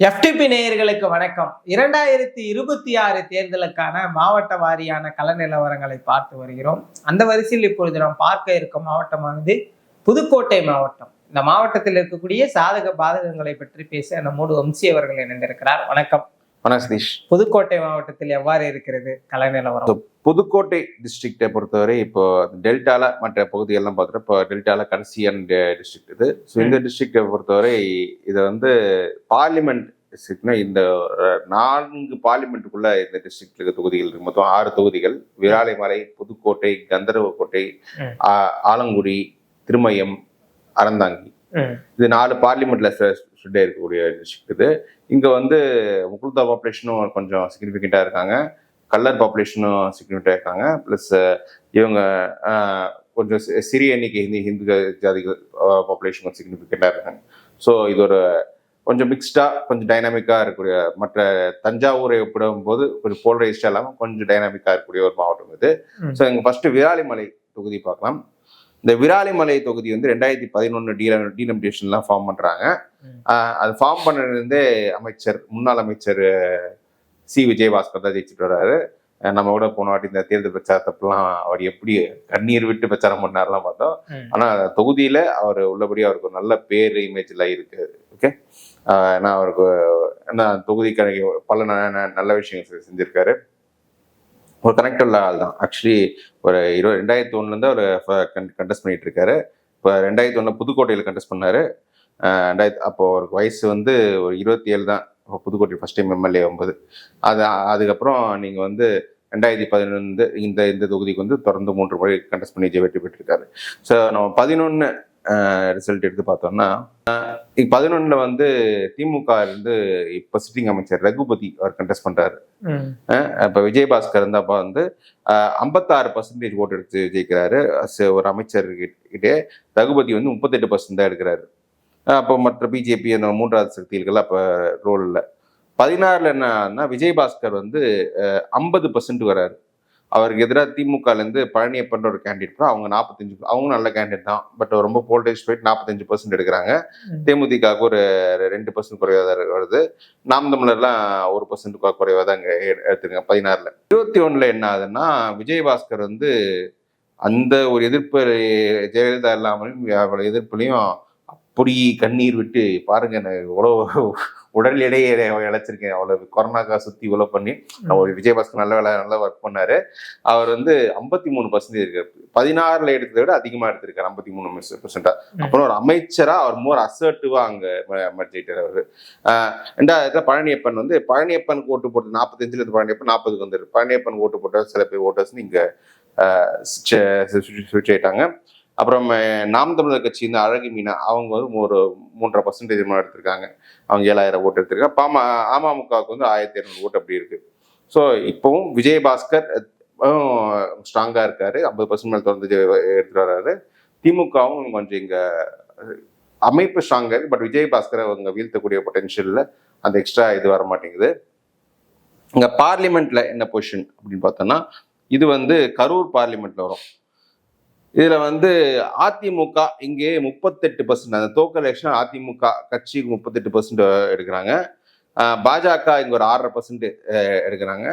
FTP நேயர்களுக்கு வணக்கம். 2026 தேர்தலுக்கான மாவட்ட வாரியான கள நிலவரங்களை பார்த்து வருகிறோம். அந்த வரிசையில் இப்பொழுது நாம் பார்க்க இருக்கும் மாவட்டமானது புதுக்கோட்டை மாவட்டம். இந்த மாவட்டத்தில் இருக்கக்கூடிய சாதக பாதகங்களை பற்றி பேச நம்மோடு வம்சி அவர்கள் இணைந்திருக்கிறார். வணக்கம். வணக்கம் சதீஷ். புதுக்கோட்டை மாவட்டத்தில் எவ்வாறு இருக்கிறது கள நிலவரம்? புதுக்கோட்டை டிஸ்ட்ரிக்டை பொறுத்தவரை இப்போ டெல்டால மற்ற பகுதிகள்லாம் பார்த்துட்டு இப்போ டெல்டால கடைசியான டிஸ்ட்ரிக்ட் இது. ஸோ இந்த டிஸ்ட்ரிக்டை பொறுத்தவரை இதை வந்து பார்லிமெண்ட் டிஸ்ட்ரிக்ட்னா இந்த 4 பார்லிமெண்ட்டுக்குள்ள இந்த டிஸ்ட்ரிக்ட்ல இருக்க தொகுதிகள் இருக்கு. மொத்தம் 6 தொகுதிகள்: விராலிமலை, புதுக்கோட்டை, கந்தர்வக்கோட்டை, ஆலங்குடி, திருமயம், அறந்தாங்கி. இது 4 பார்லிமெண்ட்ல ஸ்ப்ரெட் இருக்கக்கூடிய டிஸ்ட்ரிக்ட் இது. இங்க வந்து முகுல்தா பாப்புலேஷனும் கொஞ்சம் சிக்னிஃபிகண்டா இருக்காங்க, கல்லர் பாப்புலேஷனும் சிக்னிஃபிகண்டா இருக்காங்க. பிளஸ் இவங்க கொஞ்சம் சிறிய எண்ணிக்கை ஹிந்து ஜாதிகள் பாப்புலேஷன் கொஞ்சம் சிக்னிஃபிகண்டா இருக்காங்க. ஸோ இது ஒரு கொஞ்சம் மிக்ஸ்டா, கொஞ்சம் டைனாமிக்கா இருக்கக்கூடிய, மற்ற தஞ்சாவூரை ஒப்பிடும் போது கொஞ்சம் போலரைஸ்டா இல்லாமல் கொஞ்சம் டைனாமிக்கா இருக்கக்கூடிய ஒரு மாவட்டம் இது. ஸோ இங்க ஃபர்ஸ்ட் விராலிமலை தொகுதி பார்க்கலாம். இந்த விராலிமலை தொகுதி வந்து 2011 டீலிமிட்டேஷன்லாம் ஃபார்ம் பண்றாங்க. அது ஃபார்ம் பண்ணதுலேருந்தே முன்னாள் அமைச்சர் சி. விஜயபாஸ்கர் தான் ஜெயிச்சுட்டு வர்றாரு. நம்ம கூட போன வாட்டி இந்த தேர்தல் பிரச்சாரத்தப்பெல்லாம் அவர் எப்படி கண்ணீர் விட்டு பிரச்சாரம் பண்ணாரெல்லாம் பார்த்தோம். ஆனா தொகுதியில அவர் உள்ளபடி அவருக்கு ஒரு நல்ல பேர் இமேஜ் எல்லாம் இருக்கு. ஓகே, ஏன்னா அவருக்கு தொகுதிக்கு பல நல்ல விஷயங்கள் செஞ்சிருக்காரு. ஒரு கனெக்ட் உள்ள ஆள் தான். ஆக்சுவலி ஒரு 2001 அவர் கண்டெஸ்ட் பண்ணிட்டு இருக்காரு. இப்போ 2001 புதுக்கோட்டையில் கண்டெஸ்ட் பண்ணாரு. அப்போ அவருக்கு வயசு வந்து ஒரு 27 தான். Pudukkottai first time MLA 9. அதுக்கப்புறம் நீங்க வந்து 2011 இந்த தொகுதிக்கு வந்து தொடர்ந்து 3 முறை கண்டெஸ்ட் பண்ணி வெற்றி பெற்றிருக்காரு. ஸோ நம்ம 11 ரிசல்ட் எடுத்து பார்த்தோம்னா 11 வந்து திமுக இருந்து இப்ப சிட்டிங் அமைச்சர் ரகுபதி அவர் கண்டெஸ்ட் பண்றாரு. இப்ப விஜயபாஸ்கர் இருந்தப்ப வந்து 56% ஓட்டு எடுத்து ஜெயிக்கிறாரு. ஒரு அமைச்சர் கிட்டே ரகுபதி வந்து 38% தான் எடுக்கிறாரு. அப்போ மற்ற பிஜேபி அந்த 3வது சக்திகளுக்கெல்லாம் அப்ப ரோல் இல்லை. 16 என்னன்னா விஜயபாஸ்கர் வந்து 50% வராரு. அவருக்கு எதிராக திமுகல இருந்து பழனியப்பன்ற ஒரு கேண்டிடேட், அவங்க 45, அவங்க நல்ல கேண்டிடேட் தான். பட் ரொம்ப போல்டேஜ் போயிட்டு 45% எடுக்கிறாங்க. தேமுதிக ஒரு 2% குறைவா தான் வருது. நாம் தமிழர்லாம் 1% குறைவா தான் இங்க எடுத்துருங்க 16ல. 21 என்ன ஆகுதுன்னா விஜயபாஸ்கர் வந்து அந்த ஒரு எதிர்ப்பு ஜெயலலிதா இல்லாமலும் எதிர்ப்புலையும் அப்படி கண்ணீர் விட்டு பாருங்க, இவ்வளவு உடல் எடையை இழைச்சிருக்கேன், அவ்வளவு கொரோனாக்கா சுத்தி இவ்வளவு பண்ணி விஜயபாஸ்கர் நல்லா ஒர்க் பண்ணாரு. அவர் வந்து 53% இருக்காரு. 16ல எடுத்ததை விட அதிகமா எடுத்திருக்காரு, 53%. அப்புறம் ஒரு அமைச்சரா அவர் மோர் அசர்ட்டிவா அங்க மர்ஜிட்டார் அவரு. 2வது பழனியப்பன் வந்து பழனியப்பனுக்கு ஓட்டு போட்டு 45ல இருந்து பழனியப்பன் 40க்கு வந்துரு. பழனியப்பன் ஓட்டு போட்டார் சில பேர் ஓட்டர்ஸ் இங்க சுவிட்ச் ஆயிட்டாங்க. அப்புறம் நாம் தமிழர் கட்சி இந்த அழகு மீனா அவங்க வந்து ஒரு 3.5% எடுத்திருக்காங்க. அவங்க 7000 ஓட்டு எடுத்திருக்காங்க. அமமுகவுக்கு வந்து 1200 ஓட்டு அப்படி இருக்கு. ஸோ இப்பவும் விஜயபாஸ்கர் ஸ்ட்ராங்கா இருக்காரு, 50% மேல் தொடர்ந்து எடுத்துட்டு வர்றாரு. திமுகவும் கொஞ்சம் இங்க அமைப்பு ஸ்ட்ராங்கா இருக்கு. பட் விஜயபாஸ்கரை அவங்க வீழ்த்தக்கூடிய பொட்டென்ஷியல்ல அந்த எக்ஸ்ட்ரா இது வர மாட்டேங்குது. இங்க பார்லிமெண்ட்ல என்ன பொசிஷன் அப்படின்னு பார்த்தோம்னா இது வந்து கரூர் பார்லிமெண்ட்ல வரும். இதுல வந்து அதிமுக இங்கே 38%, அந்த தோக்கல் எலெக்ஷன் அதிமுக கட்சிக்கு 38% எடுக்கிறாங்க. பாஜக இங்க ஒரு 6.5% எடுக்கிறாங்க.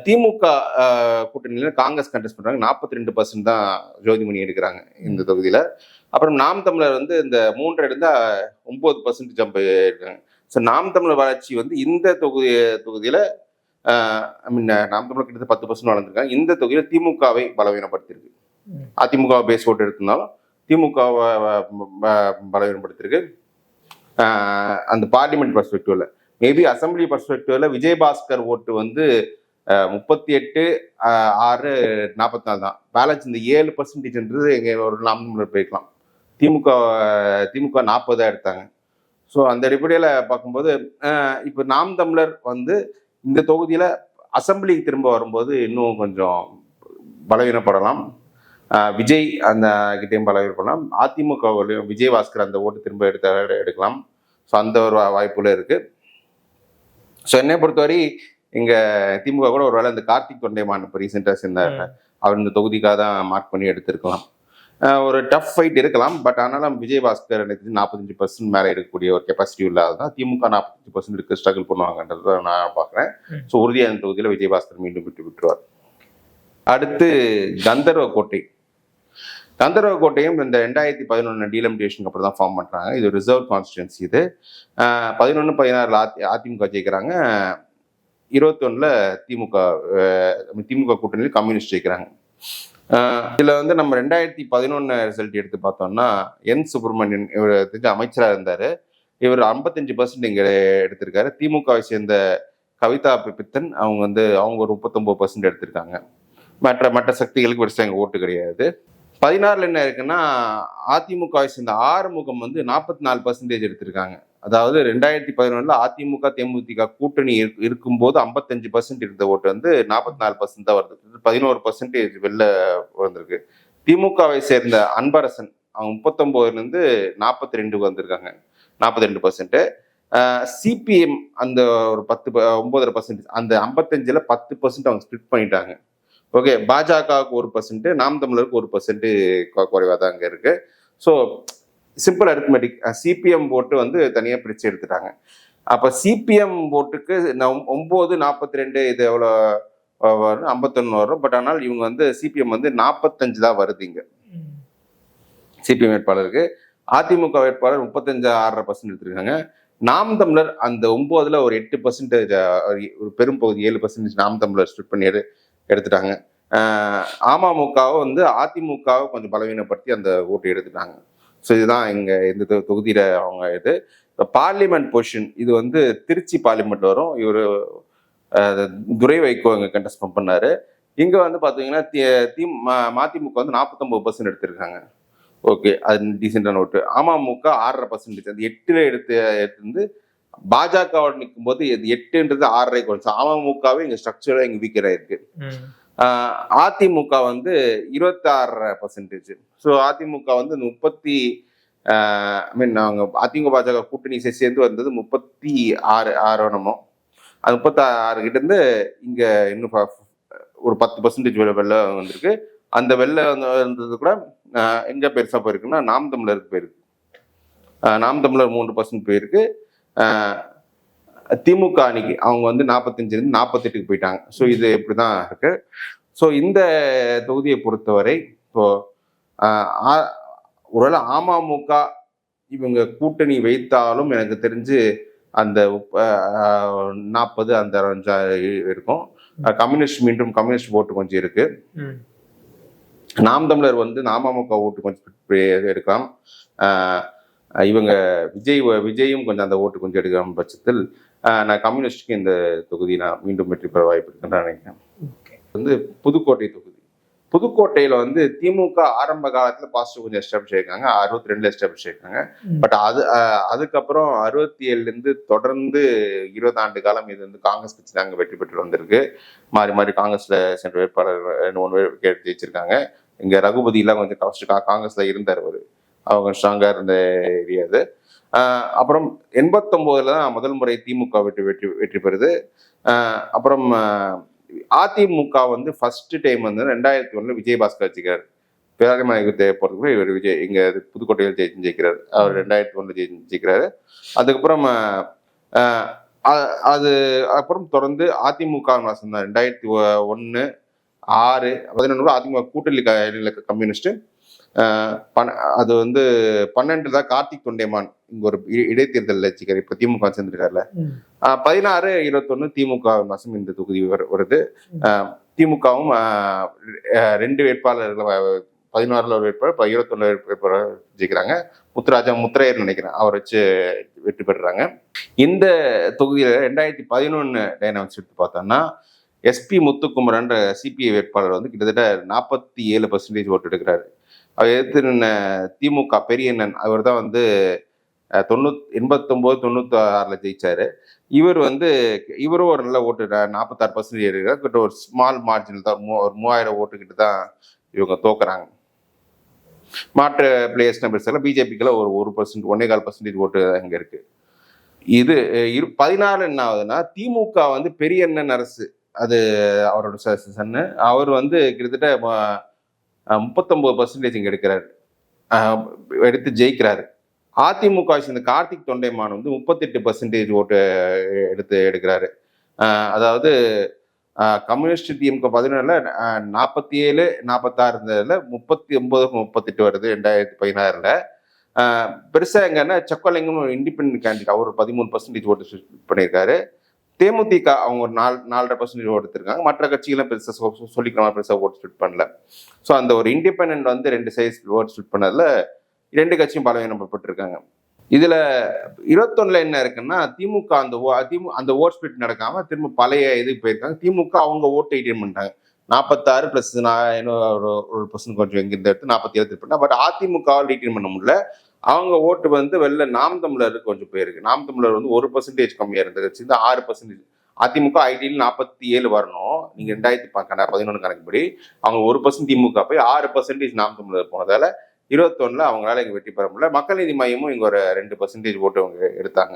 திமுக கூட்டணியில காங்கிரஸ் கண்டெஸ்ட் பண்றாங்க, 42% தான் ஜோதிமணி எடுக்கிறாங்க இந்த தொகுதியில. அப்புறம் நாம் தமிழர் வந்து இந்த 3 எடுத்தா 9% ஜம்ப் இருக்காங்க. ஸோ நாம் தமிழர் வளர்ச்சி வந்து இந்த தொகுதியில நாம் தமிழர் கிட்ட 10% வளர்ந்துருக்காங்க. இந்த தொகுதியில திமுகவை பலவீனப்படுத்தியிருக்கு. அதிமுக பேஸ் ஓட்டு எடுத்திருந்தாலும் திமுக பலவீனப்படுத்திருக்கு. அந்த பார்லிமெண்ட் பர்ஸ்பெக்டிவ்ல மேபி அசம்பிளி பர்ஸ்பெக்டிவ்ல விஜயபாஸ்கர் ஓட்டு வந்து 38-6-44 தான். பேலன்ஸ் இந்த 7% எங்க ஒரு நாம் தமிழர் போய்க்கலாம். திமுக 40 எடுத்தாங்க. ஸோ அந்த அடிப்படையில பார்க்கும்போது இப்போ நாம் தமிழர் வந்து இந்த தொகுதியில அசம்பிளிக்கு திரும்ப வரும்போது இன்னும் கொஞ்சம் பலவீனப்படலாம். விஜய் அந்த கிட்டையும் பலவீனப்படலாம். அதிமுகவிலையும் விஜயபாஸ்கர் அந்த ஓட்டு திரும்ப எடுக்கலாம். ஸோ அந்த ஒரு வாய்ப்புல இருக்கு. ஸோ என்னை பொறுத்தவரை இங்க திமுக கூட ஒரு வேளை இந்த கார்த்திக் தொண்டைமான் இப்போ ரீசெண்டாக சேர்ந்தார், அவர் இந்த தொகுதிக்காக தான் மார்க் பண்ணி எடுத்திருக்கலாம். ஒரு டஃப் ஃபைட் இருக்கலாம். பட் ஆனாலும் விஜயபாஸ்கர் எனக்கு 45% மேலே இருக்கக்கூடிய ஒரு கெப்பாசிட்டி இல்லாததான் திமுக 45% இருக்க ஸ்ட்ரகிள் பண்ணுவாங்கன்றத நான் பார்க்குறேன். ஸோ உறுதியான தொகுதியில் விஜயபாஸ்கர் மீண்டும் விட்டுருவார். அடுத்து கந்தர்வ கோட்டை. கந்தர்வ கோட்டையும் இந்த 2011 டீலிமிட்டேஷனுக்கு அப்புறம் தான் ஃபார்ம் பண்ணுறாங்க. இது ரிசர்வ் கான்ஸ்டிடுவன்சி. இது 11-16 அதிமுக ஜெயிக்கிறாங்க. 21 திமுக கூட்டணியில் கம்யூனிஸ்ட் ஜெயிக்கிறாங்க. இதுல வந்து நம்ம 2011 ரிசல்ட் எடுத்து பார்த்தோம்னா என் சுப்பிரமணியன் இவர் அமைச்சராக இருந்தாரு. இவர் 55% இங்க எடுத்திருக்காரு. திமுகவை சேர்ந்த கவிதா பித்தன் அவங்க ஒரு 39% எடுத்திருக்காங்க. மற்ற சக்திகளுக்கு பெருசாக எங்க ஓட்டு கிடையாது. 16 என்ன இருக்குன்னா அதிமுகவை சேர்ந்த ஆறுமுகம் 44% எடுத்திருக்காங்க. அதாவது 2011 அதிமுக தேமுதிக கூட்டணி இருக்கும்போது 55% இருந்த ஓட்டு 44% தான் வருது. 11% வெளில வந்திருக்கு. திமுகவை சேர்ந்த அன்பரசன் அவங்க 39 42 வந்திருக்காங்க, 42%. சிபிஎம் அந்த ஒரு 9%, அந்த 55 10% அவங்க ஸ்பிளிட் பண்ணிட்டாங்க. ஓகே, பாஜகவுக்கு 1%, நாம் தமிழருக்கு 1% குறைவா தான் அங்க இருக்கு. So simple arithmetic. சிபிஎம் ஓட்டு தனியா பிரிச்சு எடுத்துட்டாங்க. அப்ப சிபிஎம் ஓட்டுக்கு 9-42 இது எவ்வளோ வரும்? 51 வரும். பட் ஆனால் இவங்க சிபிஎம் 45 தான் வருது இங்க சிபிஎம் வேட்பாளருக்கு. அதிமுக வேட்பாளர் 35.6% எடுத்திருக்காங்க. நாம் தமிழர் அந்த 9ல் ஒரு 8%, ஒரு பெரும் பகுதி 7% நாம் தமிழர் ஸ்பிட் பண்ணி எடுத்துட்டாங்க. அமமுகவும் அதிமுகவை கொஞ்சம் பலவீனப்படுத்தி அந்த ஓட்டு எடுத்துட்டாங்க. ஸோ இதுதான் இங்க இந்த தொகுதியில அவங்க இது. பார்லிமெண்ட் பொசிஷன் இது திருச்சி பார்லிமெண்ட் வரும். இவர் துரை வைகோ இங்க கண்டெஸ்ட் பண்ணாரு. இங்க பாத்தீங்கன்னா மதிமுக 49% எடுத்திருக்காங்க. ஓகே, அது டீசென்டான ஓட்டு. அமமுக 6.5%, அந்த 8ல் எடுத்து பாஜகவோட நிற்கும் போது 8ன்றது 6.5 குறைச்சு. அமமுகவே இங்க ஸ்ட்ரக்சரா இங்க வீக்கரா இருக்கு. அதிமுக 26%. ஸோ அதிமுக 30 அவங்க அதிமுக பாஜக கூட்டணி சேர்ந்து வந்தது 36 என்னமோ. அது 36 கிட்ட இருந்து இங்க இன்னும் ஒரு 10% வெளில வந்திருக்கு. அந்த வெளில வந்தது கூட எங்க பெருசா போயிருக்குன்னா நாம் தமிழருக்கு போயிருக்கு. நாம் தமிழர் 3% போயிருக்கு. திமுக அணிக்கு அவங்க 45 48 போயிட்டாங்க. ஸோ இது இப்படிதான் இருக்கு. ஸோ இந்த தொகுதியை பொறுத்தவரை இப்போ ஒருவேளை அமமுக இவங்க கூட்டணி வைத்தாலும் எனக்கு தெரிஞ்சு அந்த 40 அந்த 5 இருக்கும். மீண்டும் கம்யூனிஸ்ட் ஓட்டு கொஞ்சம் இருக்கு. நாம் தமிழர் அமமுக ஓட்டு கொஞ்சம் எடுக்கலாம். இவங்க விஜயும் கொஞ்சம் அந்த ஓட்டு கொஞ்சம் எடுக்கிற பட்சத்தில் நான் கம்யூனிஸ்டுக்கு இந்த தொகுதி நான் மீண்டும் வெற்றி பெற வாய்ப்பு இருக்குன்னு நினைக்கிறேன். புதுக்கோட்டை தொகுதி. புதுக்கோட்டையில திமுக ஆரம்ப காலத்துல பாசிட்டிவ் கொஞ்சம் எஸ்டாப்ளிஷ் ஆயிருக்காங்க. 62 எஸ்டாப்ளிஷ் ஆயிருக்காங்க. பட் அதுக்கப்புறம் 67 தொடர்ந்து 20 ஆண்டு காலம் இது காங்கிரஸ் கட்சி தாங்க வெற்றி பெற்று வந்திருக்கு. மாறி மாறி காங்கிரஸ்ல சென்ற வேட்பாளர் 2-3 பேர் ஜெயிச்சிருக்காங்க. இங்க ரகுபதி எல்லாம் கொஞ்சம் காங்கிரஸ்ல இருந்தார். அவங்க ஸ்ட்ராங்கா இருந்த ஏரியா அது. அப்புறம் 89 தான் முதல் முறை திமுக வெற்றி பெறுது. அப்புறம் அதிமுக ஃபர்ஸ்ட் டைம் 2001 விஜயபாஸ்கர் வச்சுக்கிறார். பேராயமயத்தை பொறுத்தவரை இவர் இங்க புதுக்கோட்டையில் ஜெயிக்கிறார். அவர் 2001 ஜெயிக்கிறாரு. அதுக்கப்புறம் அப்புறம் தொடர்ந்து அதிமுக 2001, 6, 11 அதிமுக கூட்டணி கம்யூனிஸ்ட். அது 12 தான் கார்த்திக் தொண்டைமான் இங்க ஒரு இடைத்தேர்தல் வச்சுக்காரு. இப்ப திமுக சேர்ந்துருக்காருல. 16, 21 திமுக மாசம் இந்த தொகுதி வருது. திமுகவும் 2 வேட்பாளர்கள், 16ல் ஒரு வேட்பாளர், 21 வேட்பாளர் ஜெயிக்கிறாங்க. முத்துராயர் நினைக்கிறேன், அவர் வச்சு வெற்றி பெறுறாங்க. இந்த தொகுதியில 2011 டைனாமிக்ஸ் எடுத்து பார்த்தோம்னா SP முத்துக்குமரன்ற CPI வேட்பாளர் கிட்டத்தட்ட 47% ஓட்டு எடுக்கிறாரு. அவர் எதிர்த்து திமுக பெரியண்ணன் அவர் தான் 89-96 ஜெயிச்சாரு. இவரும் ஒரு நல்ல ஓட்டு 46% எடுக்கிறார். கிட்ட ஒரு ஸ்மால் மார்ஜின் தான், ஒரு 3000 ஓட்டு கிட்ட தான் இவங்க தோக்குறாங்க. மாற்று பிளேயர்ஸ் நம்பர்ஸ் பிஜேபிக்குள்ள ஒரு 1%, 1.25% ஓட்டு அங்க இருக்கு. இது 16 என்ன ஆகுதுன்னா திமுக பெரியண்ணன் அரசு, அது அவரோட சன்னு. அவர் கிட்டத்தட்ட 39% இங்க எடுக்கிறாரு, எடுத்து ஜெயிக்கிறாரு. அதிமுக சேர்ந்த கார்த்திக் தொண்டைமான் வந்து 38% ஓட்டு எடுக்கிறாரு. அதாவது கம்யூனிஸ்ட் திமுக 17ல 47 46 இருந்ததுல 39 38 வருது 2016ல. பெருசா எங்கன்னா செக்கோலிங்கம் இண்டிபெண்டன்ட் கேண்டிடேட் அவர் 13% ஓட்டு பண்ணியிருக்காரு. தேமுதிக அவங்க ஒரு 4.5% ஓட்டு எடுத்திருக்காங்க. மற்ற கட்சிகளும் பெருசா சொல்லிக்கலாம் பெருசா ஓட்டு ஸ்பிட் பண்ணல. ஸோ அந்த ஒரு இண்டிபெண்டன்ட் வந்து 2 சைஸ் ஓட்டு ஸ்பிட் பண்ணதுல 2 கட்சியும் பலவீனப்பட்டிருக்காங்க. இதுல 21ல என்ன இருக்குன்னா திமுக அந்த ஓட் ஸ்பிட் நடக்காம திரும்ப பழைய இதுக்கு போயிருக்காங்க. திமுக அவங்க ஓட்டு எயிட்டீன் பண்ணிட்டாங்க. 46 பிளஸ் ஒரு பர்சன்ட் கொஞ்சம் எங்கிருந்து எடுத்து 47 பண்ணா. பட் அதிமுக எயிட்டீன் பண்ண முடியல. அவங்க ஓட்டு வந்து வெளில நாம் தமிழருக்கு கொஞ்சம் போயிருக்கு. நாம் தமிழர் வந்து 1% கம்மியா இருந்தது, 6%. அதிமுக ஐடியில் 47 வரணும். நீங்க 2011 கணக்குப்படி அவங்க 1% திமுக போய் 6% நாம் தமிழர் போனதால 21ல அவங்களால இங்க வெற்றி பெற முடியல. மக்கள் நீதி மையமும் இங்க ஒரு 2% ஓட்டு அவங்க எடுத்தாங்க.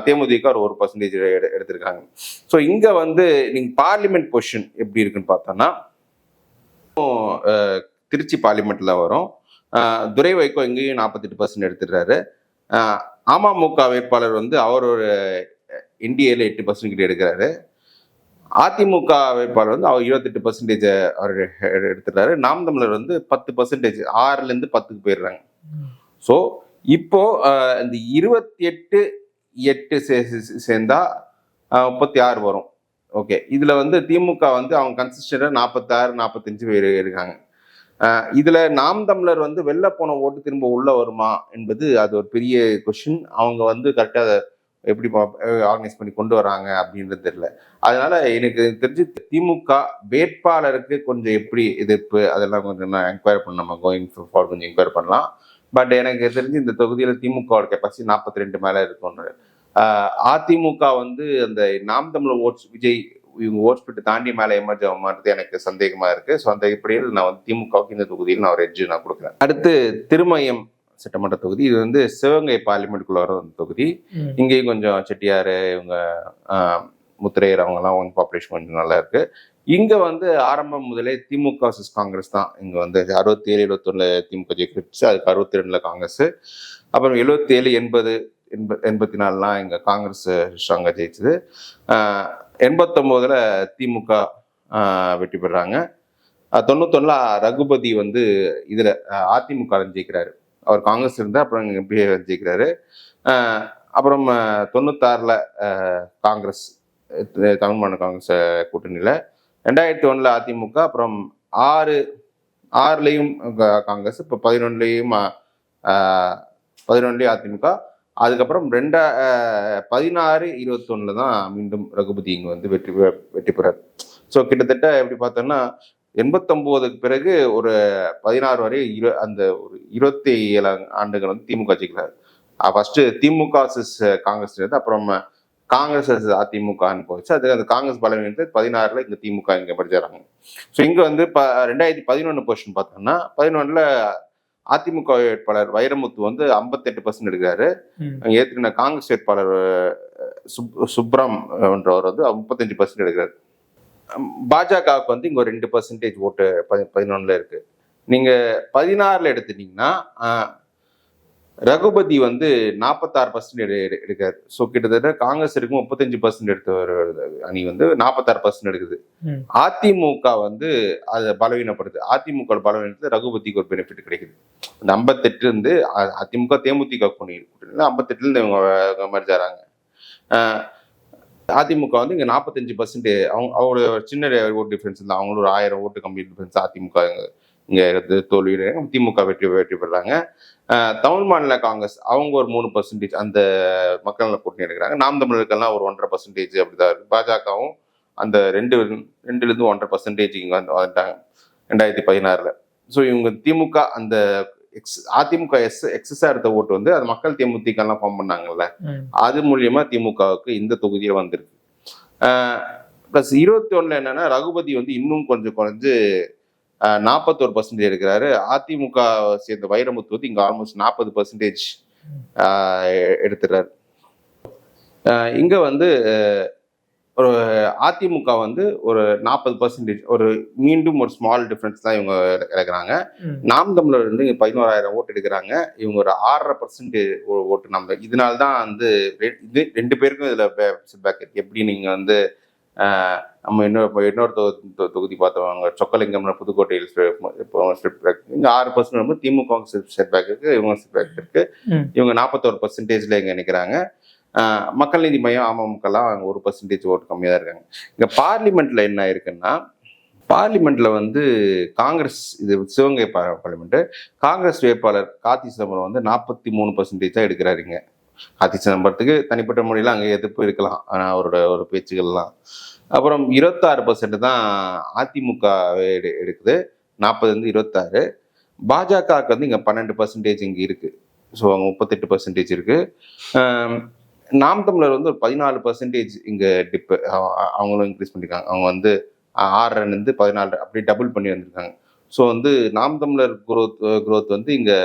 தேமுதிக ஒரு 1% எடுத்திருக்காங்க. ஸோ இங்க வந்து நீங்க பார்லிமெண்ட் பொசிஷன் எப்படி இருக்குன்னு பார்த்தோம்னா திருச்சி பார்லிமெண்ட்ல வரும். துரை வைகோ இங்கேயும் 48% எடுத்துடுறாரு. அமமுக வேட்பாளர் வந்து அவர் ஒரு என்டிஏல 8% கிட்ட எடுக்கிறாரு. அதிமுக வேட்பாளர் வந்து அவர் 28% அவர் எடுத்துட்டாரு. நாம் தமிழர் வந்து 10%, 6ல இருந்து 10க்கு போயிடுறாங்க. ஸோ இப்போ இந்த 28 சேர்ந்தா 36 வரும். ஓகே, இதுல வந்து திமுக வந்து அவங்க கன்சிஸ்டண்டா 46 45 பேர் இருக்காங்க. இதுல நாம் தமிழர் வந்து வெளில போன ஓட்டு திரும்ப உள்ள வருமா என்பது அது ஒரு பெரிய கொஸ்டின். அவங்க வந்து கரெக்டா எப்படி ஆர்கனைஸ் பண்ணி கொண்டு வராங்க அப்படின்றது தெரியல. அதனால எனக்கு தெரிஞ்சு திமுக வேட்பாளருக்கு கொஞ்சம் எப்படி எதிர்ப்பு அதெல்லாம் கொஞ்சம் என்கொயர் பண்ண நம்ம கோயிங் ஃபார் கொஞ்சம் என்கொயர் பண்ணலாம். பட் எனக்கு தெரிஞ்சு இந்த தொகுதியில் திமுகவோட கெப்பாசிட்டி 42 மேல இருக்கும்னு. அதிமுக வந்து அந்த நாம் தமிழர் ஓட்ஸ் விஜய் இவங்க ஓட்ஸ் பிட்டு தாண்டி மேலே எமர்ஜ் ஆகுமாறது எனக்கு சந்தேகமா இருக்கு. ஸோ அந்த அடிப்படையில் நான் வந்து திமுகவுக்கு இந்த தொகுதியில் நான் ஒரு எட்ஜ் நான் கொடுக்குறேன். அடுத்து திருமயம் சட்டமன்ற தொகுதி. இது வந்து சிவகங்கை பார்லிமெண்ட்டுக்குள்ள வர தொகுதி. இங்கேயும் கொஞ்சம் செட்டியார் இவங்க முத்திரையர் அவங்கலாம் பாப்புலேஷன் கொஞ்சம் நல்லா இருக்கு. இங்க வந்து ஆரம்பம் முதலே திமுக வர்சஸ் காங்கிரஸ் தான். இங்க வந்து 67 71 திமுக ஜெயிச்சு, அதுக்கு 62ல காங்கிரஸ், அப்புறம் 77 80 84லாம் இங்க காங்கிரஸ் ஸ்ட்ராங்கா ஜெயிச்சது. 89ல திமுக வெற்றி பெறாங்க. 91ல ரகுபதி வந்து இதுல அதிமுக ஜெயிக்கிறாரு. அவர் காங்கிரஸ் இருந்தா அப்புறம் எம்பிஏ ஜெயிக்கிறாரு. அப்புறம் 96ல காங்கிரஸ் தமிழ் மாநில காங்கிரஸ் கூட்டணியில, 2001ல அதிமுக, அப்புறம் 6லயும் காங்கிரஸ், இப்போ 11லயும் அதிமுக. அதுக்கப்புறம் 16 21ல தான் மீண்டும் ரகுபதி இங்க வந்து வெற்றி பெறார். ஸோ கிட்டத்தட்ட எப்படி பார்த்தோம்னா 89க்கு பிறகு ஒரு 16 வரை அந்த ஒரு 27 ஆண்டுகள் வந்து திமுக ஜெயிக்கிறார். ஃபர்ஸ்ட் திமுக காங்கிரஸ் இருந்து அப்புறம் காங்கிரஸ் அதிமுகன்னு போச்சு. அது அந்த காங்கிரஸ் பலவீனத்தை 16ல இங்க திமுக இங்க படிச்சாங்க. ஸோ இங்க வந்து 2011 பொசிஷன் பார்த்தோம்னா 11ல அதிமுக வேட்பாளர் வைரமுத்து வந்து 58% எடுக்கிறாரு. அங்க ஏத்துக்கின காங்கிரஸ் வேட்பாளர் சுப்ரம் என்றவர் வந்து 35% எடுக்கிறாரு. பாஜகவுக்கு வந்து இங்க ஒரு 2% ஓட்டு 11ல இருக்கு. நீங்க 16ல எடுத்துட்டீங்கன்னா ரகுபதி வந்து 46% எடுக்காரு. ஸோ கிட்டத்தட்ட காங்கிரஸ் இருக்கும் 35% எடுத்த ஒரு அணி வந்து 46% எடுக்குது. அதிமுக வந்து அதை பலவீனப்படுது. அதிமுக பலவீனத்துல ரகுபதிக்கு ஒரு பெனிஃபிட் கிடைக்குது. அந்த 58 இருந்து அதிமுக தேமுதிக கூட்டணியில 58ல இருந்து இவங்க மர்ஜாராங்க. அதிமுக வந்து இங்க 45% அவங்களோட சின்ன ஓட்டு டிஃபரன்ஸ் இல்லை. அவங்களோட ஒரு 1000 ஓட்டு கம்மி டிஃபரன்ஸ் அதிமுக இங்க தோல்வி, திமுக வெற்றி பெறாங்க. தமிழ் மாநில காங்கிரஸ் அவங்க ஒரு 3% அந்த மக்கள் நல கூட்டணி எடுக்கிறாங்க. நாம் தமிழருக்கெல்லாம் ஒரு 1.5% அப்படிதான் இருக்கு. பாஜகவும் அந்த 2லேருந்து 1.5% இங்க வந்துட்டாங்க 2016ல. ஸோ இவங்க திமுக அந்த அதிமுக எக்ஸஸா எடுத்த ஓட்டு வந்து அது மக்கள் தேமுதிக எல்லாம் ஃபார்ம் பண்ணாங்கல்ல, அது மூலியமா திமுகவுக்கு இந்த தொகுதியில வந்திருக்கு. பிளஸ் 21ல என்னன்னா ரகுபதி வந்து இன்னும் கொஞ்சம் குறைஞ்சு 41% எடுக்கிறாரு. அதிமுக சேர்ந்த வைரமுத்து வந்து இங்க ஆல்மோஸ்ட் 40% எடுத்துறாரு. இங்க வந்து ஒரு அதிமுக வந்து ஒரு 40%, ஒரு மீண்டும் ஒரு ஸ்மால் டிஃபரன்ஸ் தான் இவங்க இறக்குறாங்க. நாம் தமிழர் வந்து 11,000 ஓட்டு எடுக்கிறாங்க. இவங்க ஒரு 6.5% ஓட்டு நம்ம. இதனால தான் வந்து இது 2 பேருக்கும் இதுல செட்பேக் இருக்கு. எப்படி நீங்க வந்து நம்ம இன்னொரு தொகுதி பார்த்தவங்க சொக்கலிங்கம் புதுக்கோட்டையில் இங்க 6% வந்து திமுக செட்பேக் இருக்கு, இவங்க செட்பேக் இருக்கு. இவங்க 41%ல இங்க நிக்கிறாங்க. மக்கள் நீதி மையம் அமமுகலாம் 1% ஓட்டு கம்மியா தான் இருக்காங்க. இங்க பார்லிமெண்ட்ல என்ன இருக்குன்னா, பார்லிமெண்ட்ல வந்து காங்கிரஸ், இது சிவகங்கை பார்லிமெண்ட், காங்கிரஸ் வேட்பாளர் கார்த்தி சிதம்பரம் வந்து 43% தான் எடுக்கிறாருங்க. கார்த்தி சிதம்பரத்துக்கு தனிப்பட்ட முறையில் அங்கே எதிர்ப்பு இருக்கலாம், ஆனால் அவரோட ஒரு பேச்சுகள்லாம். அப்புறம் 26% தான் அதிமுக எடுக்குது, 40 26. பாஜகவுக்கு வந்து இங்கே 12% இங்கே இருக்கு. ஸோ அவங்க 38% இருக்கு. நாம் தமிழர் வந்து ஒரு 14% இங்கே டிப்பு, அவங்களும் இன்க்ரீஸ் பண்ணியிருக்காங்க. அவங்க வந்து 6 14 அப்படி டபுள் பண்ணி வந்திருக்காங்க. ஸோ வந்து நாம் தமிழர் குரோத் வந்து இங்கே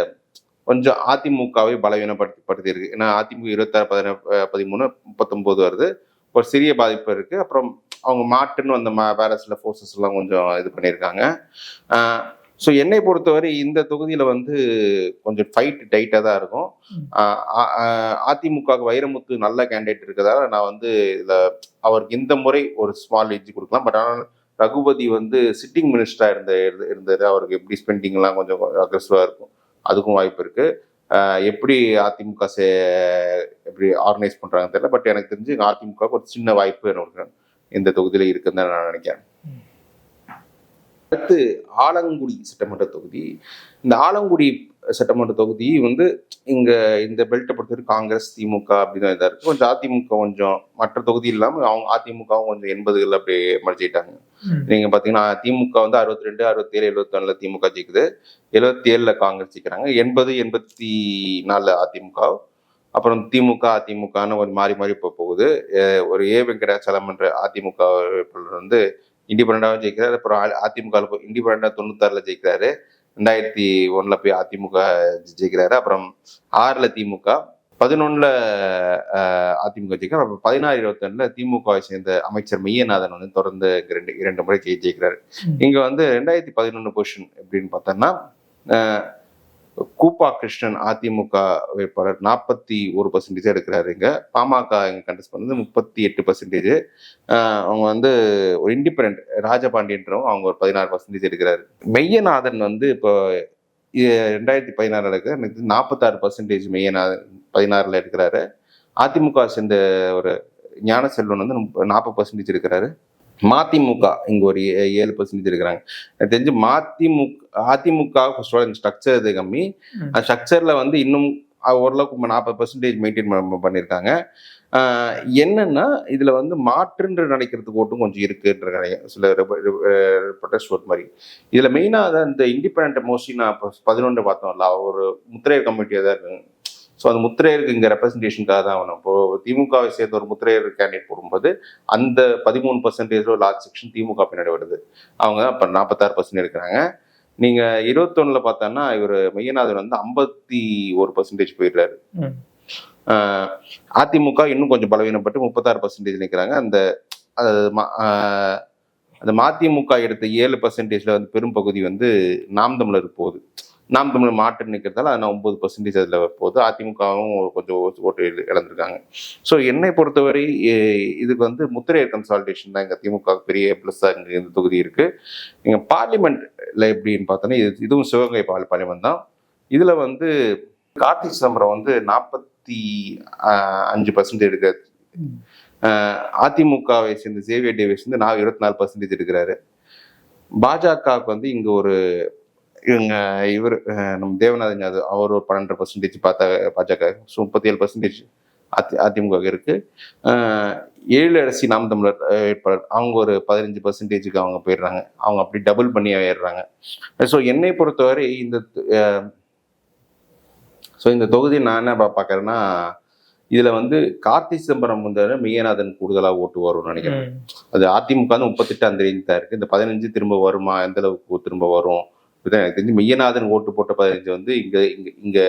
கொஞ்சம் அதிமுகவை பலவீனப்படுத்தி இருக்கு. ஏன்னா அதிமுக 26 13 39 வருது, ஒரு சிறிய பாதிப்பு இருக்கு. அப்புறம் அவங்க மாட்டுன்னு வந்த வேற சில ஃபோர்ஸஸ் எல்லாம் கொஞ்சம் இது பண்ணியிருக்காங்க. ஸோ என்னை பொறுத்தவரை இந்த தொகுதியில வந்து கொஞ்சம் ஃபைட் டைட்டாக தான் இருக்கும். அதிமுக வைரமுத்து நல்ல கேண்டிடேட் இருக்கிறதால நான் வந்து இதுல அவருக்கு இந்த முறை ஒரு ஸ்மால் ஏஜ் கொடுக்கலாம். பட் ஆனால் ரகுபதி வந்து சிட்டிங் மினிஸ்டரா இருந்தது, அவருக்கு எப்படி ஸ்பெண்டிங் எல்லாம் கொஞ்சம் அக்ரெசிவா இருக்கும், அதுக்கும் வாய்ப்பு இருக்கு. எப்படி அதிமுக எப்படி ஆர்கனைஸ் பண்றாங்கன்னு தெரியல. பட் எனக்கு தெரிஞ்சு அதிமுக ஒரு சின்ன வாய்ப்பு எனக்கு இந்த தொகுதியில இருக்குன்னு தான் நான் நினைக்கிறேன். அடுத்து ஆலங்குடி சட்டமன்ற தொகுதி. இந்த ஆலங்குடி சட்டமன்ற தொகுதி வந்து இங்க இந்த பெல்ட்டை பொறுத்தவரைக்கும் காங்கிரஸ் திமுக அப்படிதான் இதா இருக்கு. கொஞ்சம் அதிமுக கொஞ்சம் மற்ற தொகுதி இல்லாம அவங்க அதிமுகவும் கொஞ்சம் 80கள் அப்படியே மறைச்சிட்டாங்க. நீங்க பாத்தீங்கன்னா திமுக வந்து 62 67 71 திமுக ஜெயிக்குது, 77 காங்கிரஸ் ஜெயிக்கிறாங்க, 80 84 அதிமுக. அப்புறம் திமுக அதிமுகன்னு ஒரு மாறி மாறி போகுது. ஒரு வெங்கடாச்சலம் என்ற அதிமுக வேட்பாளர் வந்து இண்டிபெண்டாவும் ஜெயிக்கிறாரு. அப்புறம் அதிமுக இண்டிபெண்டா 96 ஜெயிக்கிறாரு, 2001 போய் அதிமுக ஜெயிக்கிறாரு. அப்புறம் 6 திமுக, 11 அதிமுக ஜெயிக்கிறார். அப்புறம் 16 21 திமுகவை சேர்ந்த அமைச்சர் மெய்யநாதன் வந்து தொடர்ந்து 2 முறை ஜெயிக்கிறாரு. இங்க வந்து 2011 பொசிஷன் எப்படின்னு பார்த்தோம்னா, கூப்பா கிருஷ்ணன் அதிமுக வேட்பாளர் 41% எடுக்கிறாரு. இங்க பாமக இங்க கண்டெஸ்ட் பண்ணது 38%. அவங்க வந்து ஒரு இண்டிபெண்டன்ட் ராஜபாண்டியன்றவங்க அவங்க ஒரு 16% எடுக்கிறாரு. மெய்யநாதன் வந்து இப்போ 2016 எடுக்க 46% மெய்யநாதன் 16 எடுக்கிறாரு. அதிமுக சேர்ந்த ஒரு ஞான செல்வன் வந்து 40% இருக்கிறாரு. மதிமுக இங்க ஒரு 7% இருக்கிறாங்க. எனக்கு தெரிஞ்சு அதிமுக ஸ்ட்ரக்சர் இது கம்மி, அந்த ஸ்ட்ரக்சர்ல வந்து இன்னும் ஓரளவுக்கு 40% மெயின்டைன் பண்ணியிருக்காங்க. என்னன்னா இதுல வந்து மாற்றுன்று நினைக்கிறதுக்கு ஓட்டும் கொஞ்சம் இருக்குன்ற சில ப்ரொடெஸ்ட் ஓட் மாதிரி. இதுல மெயினா இந்த இண்டிபெண்டன்ட் மோஸ்ட்லி நான் 11 பார்த்தோம்ல, ஒரு முத்திரையர் கமிட்டியா தான் இருக்கு. ஸோ அந்த முத்திரையருக்கு இங்கே ரெப்ரஸன்டேஷனுக்காக தான் வேணும். இப்போ திமுகவை சேர்ந்த ஒரு முத்திரையர் கேண்டிடேட் போடும்போது அந்த 13% லார்ஜ் செக்ஷன் திமுக பின்னாடி வருது. அவங்க இப்போ 46% இருக்கிறாங்க. நீங்க 21 பார்த்தோன்னா இவர் மெய்யநாதன் வந்து 51% போயிடுறாரு. அதிமுக இன்னும் கொஞ்சம் பலவீனப்பட்டு 36% நிற்கிறாங்க. அந்த மதிமுக எடுத்த 7%ல வந்து பெரும் பகுதி வந்து நாம் தமிழருக்கு போகுது. நாம் தமிழர் மாற்று நிற்கிறதால அது 9% அதில் போகுது. அதிமுகவும் கொஞ்சம் ஓட்டு இழந்திருக்காங்க. ஸோ என்னை பொறுத்தவரை இதுக்கு வந்து முத்திரையர் கன்சால்டேஷன் தான் இங்கே திமுக பெரிய ப்ளஸ்ஸாக இங்கே இந்த தொகுதி இருக்கு. நீங்கள் பார்லிமெண்ட்ல எப்படின்னு பார்த்தோன்னா இதுவும் சிவகங்கை பார்லிமெண்ட் தான். இதில் வந்து கார்த்தி சிதம்பரம் வந்து 45% எடுக்கிறாரு. அதிமுகவை சேர்ந்த சேவியர் டேவிஸ் வந்து 24% எடுக்கிறாரு. பாஜகவுக்கு வந்து இங்கே ஒரு இவர் நம்ம தேவநாதன் யாதவ் அவர் ஒரு 12% பார்த்தா பாஜக, 37% அதிமுக இருக்கு. 7 அரசி நாம் தமிழர் வேட்பாளர் அவங்க ஒரு 15% அவங்க போயிடுறாங்க. அவங்க அப்படி டபுள் பண்ணி ஏறுறாங்க. ஸோ என்னை பொறுத்தவரை இந்த தொகுதி நான் என்ன பார்க்கறேன்னா, இதுல வந்து கார்த்தி சிதம்பரம் வந்து மெய்யநாதன் கூடுதலா ஓட்டு வரும்னு நினைக்கிறேன். அது அதிமுக 38 அந்த ரேஞ்ச் தான் இருக்கு. இந்த 15 திரும்ப வருமா, எந்த அளவுக்கு திரும்ப வரும் எனக்கு தெரிஞ்சு. மெய்யநாதன் ஓட்டு போட்ட 15 வந்து இங்க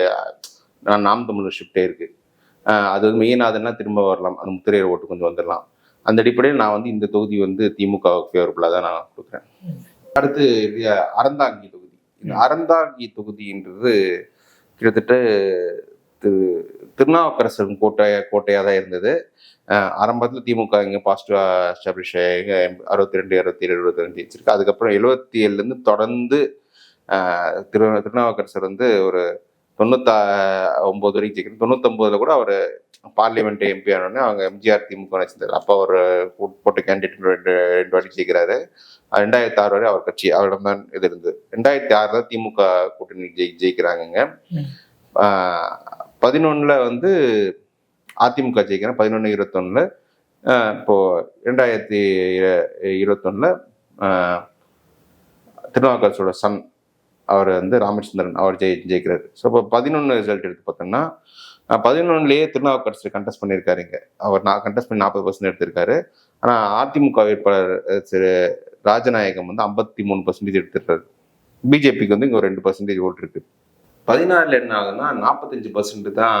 நாம் தமிழர் ஷிஃப்டே இருக்கு. அது வந்து மெய்யநாதன்னா திரும்ப வரலாம், அந்த முத்திரையர் ஓட்டு கொஞ்சம் வந்துடலாம். அந்த அடிப்படையில் நான் வந்து இந்த தொகுதி வந்து திமுகவுக்கு ஃபேவரபுளாக தான் நான் கொடுக்குறேன். அடுத்து அறந்தாங்கி தொகுதி. இந்த அறந்தாங்கி தொகுதின்றது கிட்டத்தட்ட திருநாவுக்கரசர் கோட்டையாக தான் இருந்தது. ஆரம்பத்தில் திமுக இங்கே பாசிட்டிவாக எஸ்டாப்ளிஷ் ஆகி 62, 67, 75 வச்சிருக்கு. அதுக்கப்புறம் 77லேருந்து தொடர்ந்து திருநாவுக்கரசர் வந்து ஒரு 99 வரைக்கும் ஜெயிக்கணும். 99 கூட அவர் பார்லிமெண்ட் எம்பி ஆனோடனே அவங்க எம்ஜிஆர் திமுக வச்சிருந்தார். அப்போ அவர் போட்ட கேண்டிடேட் 2 வாட்டி ஜெயிக்கிறாரு. 2006 வரை அவர் கட்சி அவரிடம் தான் இது இருந்தது. 2006 திமுக கூட்டணி ஜெயிக்கிறாங்க. 11 வந்து அதிமுக ஜெயிக்கிறேன். 11-21 இப்போ 2021 திருநாவுக்கரசோட சன் அவர் வந்து ராமச்சந்திரன் அவர் ஜெயிக்கிறாரு. ஸோ இப்போ 11 ரிசல்ட் எடுத்து பார்த்தோம்னா 11லேயே திருநாவுக்கரசர் கண்டெஸ்ட் பண்ணியிருக்காருங்க. அவர் கண்டெஸ்ட் பண்ணி 40% எடுத்திருக்காரு. ஆனால் அதிமுக வேட்பாளர் திரு ராஜநாயகம் வந்து 53% எடுத்திருக்காரு. பிஜேபிக்கு வந்து இங்கே ஒரு 2% ஓட்டு இருக்கு. 16 என்ன ஆகுதுன்னா 45% தான்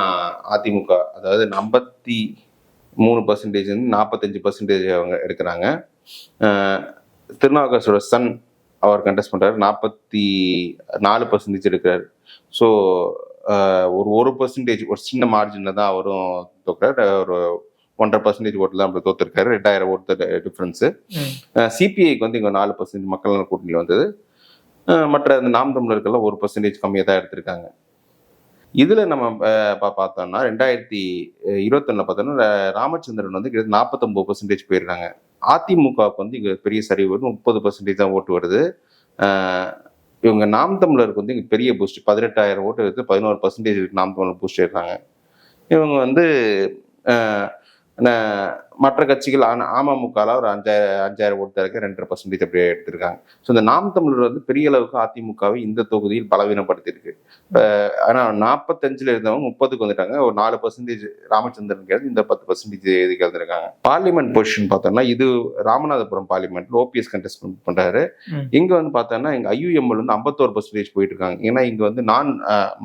அதிமுக, அதாவது 53% வந்து 45% அவங்க எடுக்கிறாங்க. திருநாவுக்கரசோட சன் அவர் கண்டெஸ்ட் பண்றாரு, 44% எடுக்கிறாரு. ஸோ ஒரு 1% ஒரு சின்ன மார்ஜின்ல தான் அவரும் தோக்குறாரு. ஒரு 1.5% ஓட்டு தான் அப்படி தோத்துருக்காரு. 2000 ஓட்டு டிஃபரன்ஸு. சிபிஐக்கு வந்து இங்கே 4% மக்கள் நல கூட்டணியில் வந்தது. மற்ற இந்த நாம் தமிழர்கள்லாம் 1% கம்மியாக தான் எடுத்திருக்காங்க. இதுல நம்ம பார்த்தோம்னா 2021 பார்த்தோம்னா ராமச்சந்திரன் வந்து கிட்டத்தட்ட 49% போயிருக்காங்க. அதிமுகவுக்கு வந்து இங்க பெரிய சரிவு வருது, 30% தான் ஓட்டு வருது. இவங்க நாம் தமிழருக்கு வந்து இங்க பெரிய பூஸ்ட் 18,000 ஓட்டு எடுத்து 11% நாம் தமிழர் பூஸ்ட் எடுத்தாங்க. இவங்க வந்து மற்ற கட்சிகள் அமமுகவில் ஒரு 5,000 ஓட்டு தரக்க 2.5% அப்படியே எடுத்திருக்காங்க. ஸோ இந்த நாம் தமிழர் வந்து பெரிய அளவுக்கு அதிமுகவை இந்த தொகுதியில் பலவீனப்படுத்தியிருக்கு. ஆனால் 45 இருந்தவங்க 30க்கு வந்துட்டாங்க. ஒரு 4% ராமச்சந்திரன் கேள்வி, இந்த 10% இதுக்கு எழுந்திருக்காங்க. பார்லிமெண்ட் பொசிஷன் பார்த்தோம்னா இது ராமநாதபுரம் பார்லிமெண்ட்ல ஓபிஎஸ் கண்டெஸ்ட் பண்றாரு. இங்க வந்து பார்த்தோம்னா இங்க ஐயுஎம்எல் வந்து 51% போயிட்டு இருக்காங்க. ஏன்னா இங்க வந்து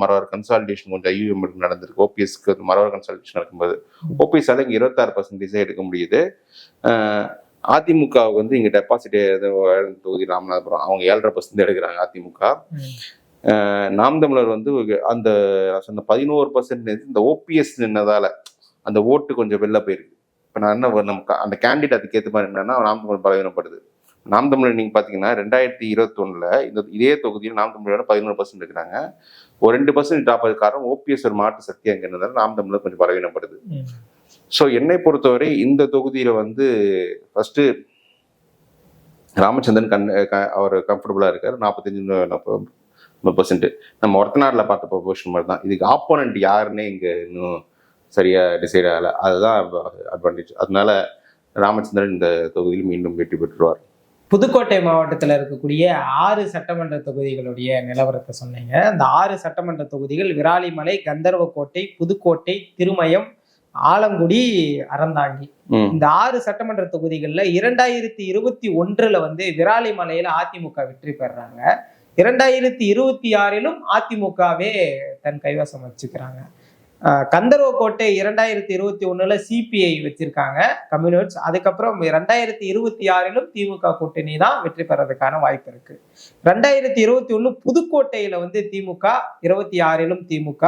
மரவர் கன்சாலிடேஷன் கொஞ்சம் ஐயுஎம்எல் நடந்திருக்கு. ஓபிஎஸ்க்கு மரவர் கன்சாலிடேஷன் நடக்கும்போது ஓபிஎஸ்ஸால இங்க 26% எடுக்க முடியுது. அதிமுக வந்து இங்க டெபாசிட் தொகுதி ராமநாதபுரம் அவங்க 7.5% எடுக்கிறாங்க அதிமுக. நாம் தமிழர் வந்து அந்த 11% இந்த ஓபிஎஸ் நின்னதால அந்த ஓட்டு கொஞ்சம் வெளில போயிருக்கு. இப்ப நான் என்ன நமக்கு அந்த கேண்டிடேட் அதுக்கு ஏற்ற மாதிரி என்னன்னா நாம் தமிழர் பலவீனப்படுது. நாம் தமிழர் நீங்க பாத்தீங்கன்னா 2021 இதே தொகுதியில் நாம் தமிழர் 11% இருக்கிறாங்க. ஒரு 2% ட்ராப் ஆகுது. காரணம் ஓபிஎஸ் ஒரு மாற்று சக்தி அங்க இருந்ததால நாம் தமிழர் கொஞ்சம் பலவீனப்படுது. ஸோ என்னை பொறுத்தவரை இந்த தொகுதியில வந்து ஃபர்ஸ்ட் ராமச்சந்திரன் அவர் கம்ஃபர்டபுளா இருக்காரு. 45% நம்ம ஒருத்தநாடுல பார்த்த ப்ரொபோஷன் மாதிரி தான். இதுக்கு ஆப்போனன்ட் யாருன்னே இங்க இன்னும் சரியா டிசைட் ஆகல. அதுதான் அட்வான்டேஜ். அதனால ராமச்சந்திரன் இந்த தொகுதியில் மீண்டும் வெற்றி பெற்றுவார். புதுக்கோட்டை மாவட்டத்தில் இருக்கக்கூடிய 6 சட்டமன்ற தொகுதிகளுடைய நிலவரத்தை சொன்னீங்க. அந்த 6 சட்டமன்ற தொகுதிகள் விராலிமலை, கந்தர்வக்கோட்டை, புதுக்கோட்டை, திருமயம், ஆலங்குடி, அறந்தாங்கி. இந்த 6 சட்டமன்ற தொகுதிகள்ல 2021 வந்து விராலிமலையில அதிமுக வெற்றி பெறாங்க. 2026 அதிமுகவே தன் கைவசம் வச்சுக்கிறாங்க. கந்தர்வக்கோட்டை 2021 சிபிஐ வச்சிருக்காங்க கம்யூனிஸ்ட். அதுக்கப்புறம் 2026 திமுக கூட்டணி தான் வெற்றி பெறதுக்கான வாய்ப்பு இருக்கு. 2021 புதுக்கோட்டையில வந்து திமுக, 26 திமுக,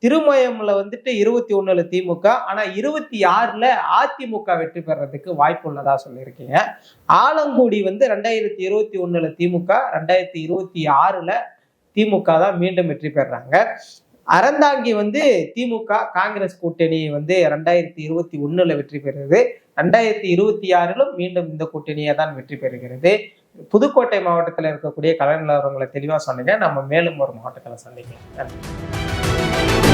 திருமயம்ல வந்துட்டு 21 திமுக, ஆனா 26 அதிமுக வெற்றி பெறதுக்கு வாய்ப்பு உள்ளதா சொல்லியிருக்கீங்க. ஆலங்குடி வந்து 2021 திமுக, 2026 திமுக தான் மீண்டும் வெற்றி பெறாங்க. அறந்தாங்கி வந்து திமுக காங்கிரஸ் கூட்டணி வந்து 2021 வெற்றி பெறுகிறது. 2026 மீண்டும் இந்த கூட்டணியை தான் வெற்றி பெறுகிறது. புதுக்கோட்டை மாவட்டத்தில் இருக்கக்கூடிய கலை நிலவரங்களை தெளிவா சொன்னீங்க. நம்ம மேலும் ஒரு மாவட்டத்தில் சந்திக்கலாம். நன்றி.